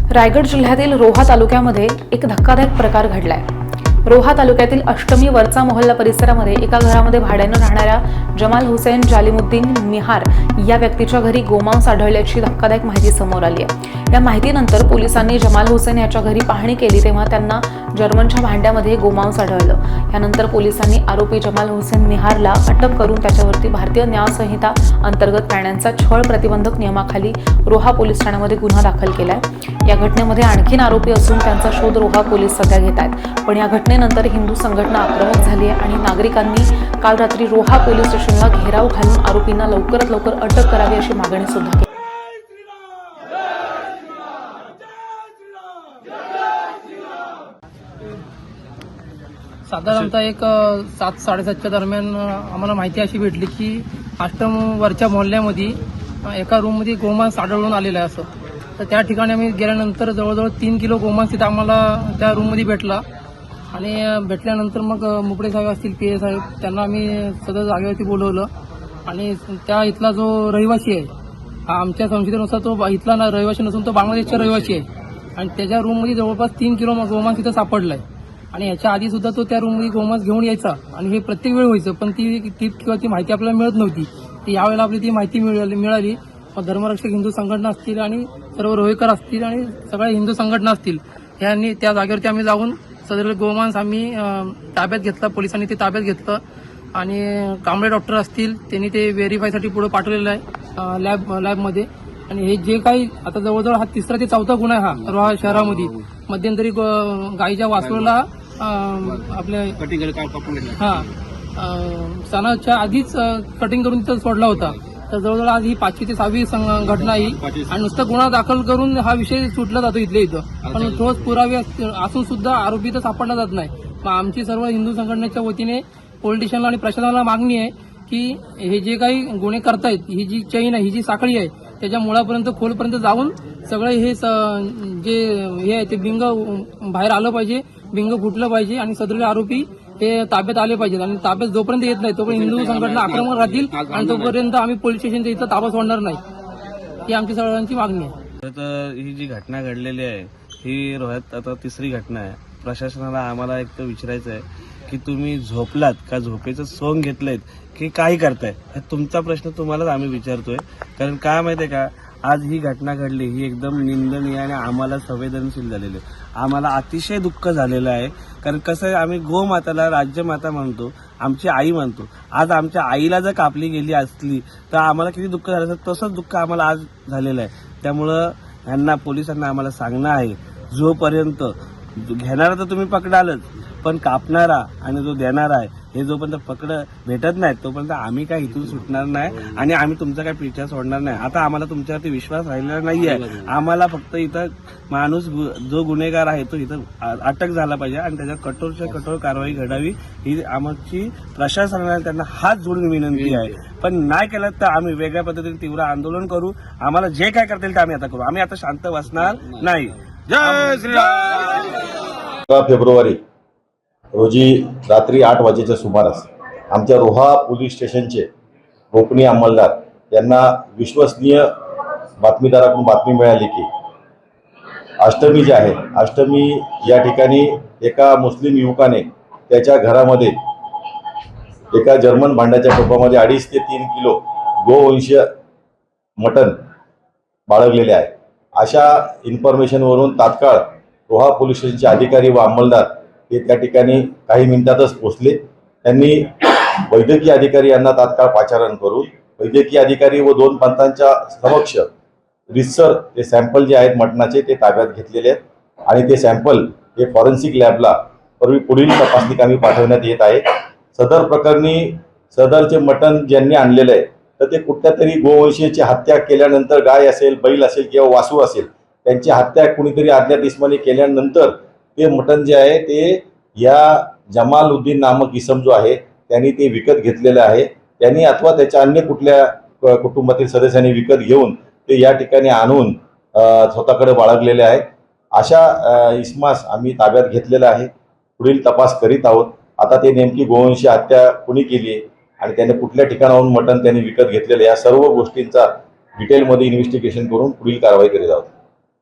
रायगड जिल्ह्यातील रोहा तालुक्यामध्ये एक धक्कादायक प्रकार घडलाय। रोहा तालुक्यातील अष्टमी वरचा मोहल्ला परिसरामध्ये एका घरामध्ये भाड्यानं राहणाऱ्या जमाल हुसेन जालिमुद्दीन मिहार या व्यक्तीच्या घरी गोमांस आढळल्याची धक्कादायक माहिती समोर आली आहे। या माहितीनंतर पोलिसांनी जमाल हुसेन याच्या घरी पाहणी केली तेव्हा त्यांना जर्मनच्या भांड्यामध्ये गोमांस आढळलं। यानंतर पोलिसांनी आरोपी जमाल हुसेन मिहारला अटक करून त्याच्यावरती भारतीय न्याय संहिता अंतर्गत प्राण्यांचा छळ प्रतिबंधक नियमाखाली रोहा पोलीस ठाण्यामध्ये गुन्हा दाखल केलाय। या घटनेमध्ये आणखीन आरोपी असून त्यांचा शोध रोहा पोलीस सध्या घेत आहेत। पण या घटनेनंतर हिंदू संघटना आक्रमक झाली आहे आणि नागरिकांनी काल रात्री रोहा पोलीस स्टेशनला घेराव घालून आरोपींना लवकरात लवकर अटक करावी अशी मागणी सुद्धा केली। साधारणतः एक 7-7:30च्या दरम्यान आम्हाला माहिती अशी भेटली की अष्टम वरच्या मोहल्ल्यामध्ये एका रूममध्ये गोमांस आढळून आलेलं आहे असं। तर त्या ठिकाणी आम्ही गेल्यानंतर जवळजवळ 3 किलो गोमांस तिथं आम्हाला त्या रूममध्ये भेटला आणि भेटल्यानंतर मग मुपडे साहेब असतील, PA साहेब, त्यांना आम्ही सदर जागेवरती बोलवलं आणि त्या इथला जो रहिवासी आहे, हा आमच्या संशयतेनुसार तो इथला रहिवासी नसून तो बांगलादेशचा रहिवासी आहे आणि त्याच्या रूममध्ये जवळपास 3 किलो गोमांस तिथं सापडलाय आणि ह्याच्या आधी सुद्धा तो त्या रूममध्ये गोमांस घेऊन यायचा आणि हे प्रत्येक वेळ व्हायचं, पण ती माहिती आपल्याला मिळत नव्हती। ती यावेळेला आपली ती माहिती मिळाली। मग धर्मरक्षक हिंदू संघटना असतील आणि सर्व रोहेकर असतील आणि सगळ्या हिंदू संघटना असतील, यांनी त्या जागेवरती आम्ही जाऊन सदर गोमांस आम्ही ताब्यात घेतला। पोलिसांनी ते ताब्यात घेतलं आणि कांबळे डॉक्टर असतील, त्यांनी ते व्हेरीफायसाठी पुढे पाठवलेलं आहे लॅबमध्ये। आणि हे जे काही आता जवळजवळ हा 3रा ते 4था गुन्हा आहे हा रोहा शहरामध्ये। मध्यंतरी गाईच्या वासरूला आपल्या सणाच्या आधीच कटिंग करून तिथं सोडला होता। तर जवळजवळ आज ही 5वी ते 6वी घटना ही आणि नुसतं गुन्हा दाखल करून हा विषय सुटला जातो इथल्या इथं, पण ठोस पुरावे असून सुद्धा आरोपी तर सापडला जात नाही। मग आमची सर्व हिंदू संघटनेच्या वतीने पॉलिटिशियनला आणि प्रशासनाला मागणी आहे की हे जे काही गुन्हे करतायत, ही जी चैन आहे, ही जी साखळी आहे, त्याच्या मुळापर्यंत खोलपर्यंत जाऊन सगळे हे जे हे आहे ते बिंग बाहेर आलं पाहिजे, बिंग फुटलं पाहिजे आणि सदरील आरोपी हे ताब्यात आले पाहिजेत। आणि ताब्यात जोपर्यंत येत नाही तोपर्यंत हिंदू संघटना आक्रमक राहतील आणि तोपर्यंत आम्ही पोलीस स्टेशनच्या इथं ताबा सोडणार नाही, ही आमची सर्वांची मागणी आहे। तर ही जी घटना घडलेली आहे ही रोह्यात आता 3री घटना आहे। प्रशासनाला आम्हाला एक तर विचारायचं आहे की तुम्ही झोपलात का, झोपेचं सोंग घेतलंय की काही करताय, हे तुमचा प्रश्न तुम्हालाच आम्ही विचारतोय। कारण काय माहितीये का, आज ही घटना घडली ही एकदम निंदनीय आणि आम्हाला संवेदनशील झालेली आहे। आम्हाला अतिशय दुःख झालेलं आहे। कारण कसं आहे, आम्ही गोमाताला राज्यमाता म्हणतो, आमची आई म्हणतो। आज आमच्या आईला जर कापली गेली असली तर आम्हाला किती दुःख झालं असतं, तसंच दुःख आम्हाला आज झालेलं आहे। त्यामुळं ह्यांना पोलिसांना आम्हाला सांगणं आहे, जोपर्यंत घेणारा तर तुम्ही पकडालच, पण कापणारा आणि जो देणारा आहे हे जोपर्यंत भेटत नाही तोपर्यंत आम्ही काय इथून सुटणार नाही आणि आम्ही तुमचा काय पिछा सोडणार नाही। आता आम्हाला तुमच्यावरती विश्वास राहिलेला नाहीये। आम्हाला फक्त इथं माणूस जो गुन्हेगार आहे तो इथं अटक झाला पाहिजे आणि त्याच्यात कठोरच्या कठोर कारवाई घडावी ही आमची प्रशासनाला त्यांना हात जोडून विनंती आहे। पण नाही केलं तर आम्ही वेगळ्या पद्धतीने तीव्र आंदोलन करू। आम्हाला जे काय करता येईल ते आम्ही आता करू। आम्ही आता शांत बसणार नाही। जय श्रीराम। 11 फेब्रुवारी रोजी रात्री 8 वाजेच्या सुमारास आमच्या रोहा पोलीस स्टेशनचे गोपनीय अंमलदार यांना विश्वसनीय बातमीदाराकडून बातमी मिळाली की अष्टमी जे आहे, अष्टमी या ठिकाणी एका मुस्लिम युवकाने त्याच्या घरामध्ये एका जर्मन भांड्याच्या टोपामध्ये 2.5 ते 3 किलो गोवंशीय मटण बाळगलेले आहे। अशा इन्फॉर्मेशनवरून तात्काळ रोहा पोलीस स्टेशनचे अधिकारी व अंमलदार हे त्या ठिकाणी काही मिनिटातच पोहोचले। त्यांनी वैद्यकीय अधिकारी यांना तात्काळ पाचारण करून वैद्यकीय अधिकारी व 2 पंथांच्या समक्ष रितसर ते सॅम्पल जे आहेत मटणाचे ते ताब्यात घेतलेले आहेत आणि ते सॅम्पल हे फॉरेन्सिक लॅबला पुढील तपासणी कामी पाठवण्यात येत आहे। सदर प्रकरणी सदरचे मटण ज्यांनी आणलेलं आहे तर ते कुठल्या तरी गोवंशीची हत्या केल्यानंतर, गाय असेल, बैल असेल किंवा वासू असेल, त्यांची हत्या कुणीतरी अज्ञात इसमाने केल्यानंतर ते मटण जे आहे ते या जमालउद्दीन नामक इसम जो आहे त्यांनी ते विकत घेतलेलं आहे। त्यांनी अथवा त्याच्या अन्य कुठल्या कुटुंबातील सदस्यांनी विकत घेऊन ते या ठिकाणी आणून स्वतःकडे बाळगलेले आहेत। अशा इसमास आम्ही ताब्यात घेतलेलं आहे, पुढील तपास करीत आहोत। आता ते नेमकी गोवंशी हत्या कुणी केली आहे आणि त्याने कुठल्या ठिकाणाहून मटण त्यांनी विकत घेतलेलं, या सर्व गोष्टींचा डिटेलमध्ये इन्व्हेस्टिगेशन करून पुढील कारवाई करीत आहोत।